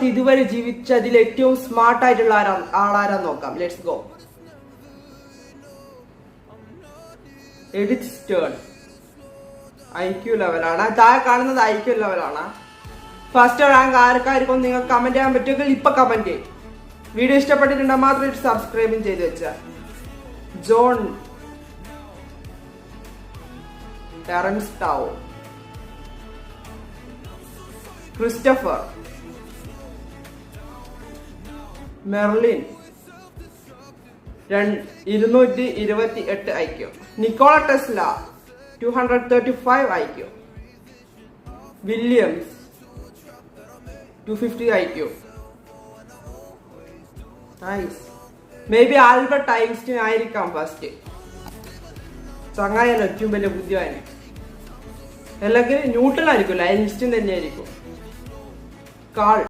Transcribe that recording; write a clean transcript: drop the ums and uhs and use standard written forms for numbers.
ഇതുവരെ ജീവിച്ചതിൽ ഏറ്റവും സ്മാർട്ട് ആയിട്ടുള്ള ആളാരാ നോക്കാം. Let's go. Edit Stern IQ ലെവലാണ്. താഴെ കാണുന്നത് IQ ലെവലാണ്. ഫസ്റ്റ് റാങ്ക് ആർക്കായിരിക്കും നിങ്ങൾ കമന്റ് ചെയ്യാൻ പറ്റുമെങ്കിൽ ഇപ്പൊ കമന്റ് ചെയ്യും. വീഡിയോ ഇഷ്ടപ്പെട്ടിട്ടുണ്ടെങ്കിൽ മാത്രം സബ്സ്ക്രൈബും ചെയ്ത് വെച്ച. John Terence Tao, Christopher, Merlin 228 IQ, Nikola Tesla 235 IQ, Williams 250 IQ. Nice. Maybe Albert Einstein ആയിരിക്കാം ഫസ്റ്റ്. ചങ്ങായല്ലോ ഏറ്റവും വലിയ ബുദ്ധിമാനെ. അല്ലെങ്കിൽ ന്യൂട്ടൺ ആയിരിക്കും, ഐൻസ്റ്റീൻ തന്നെയായിരിക്കും. കാൾ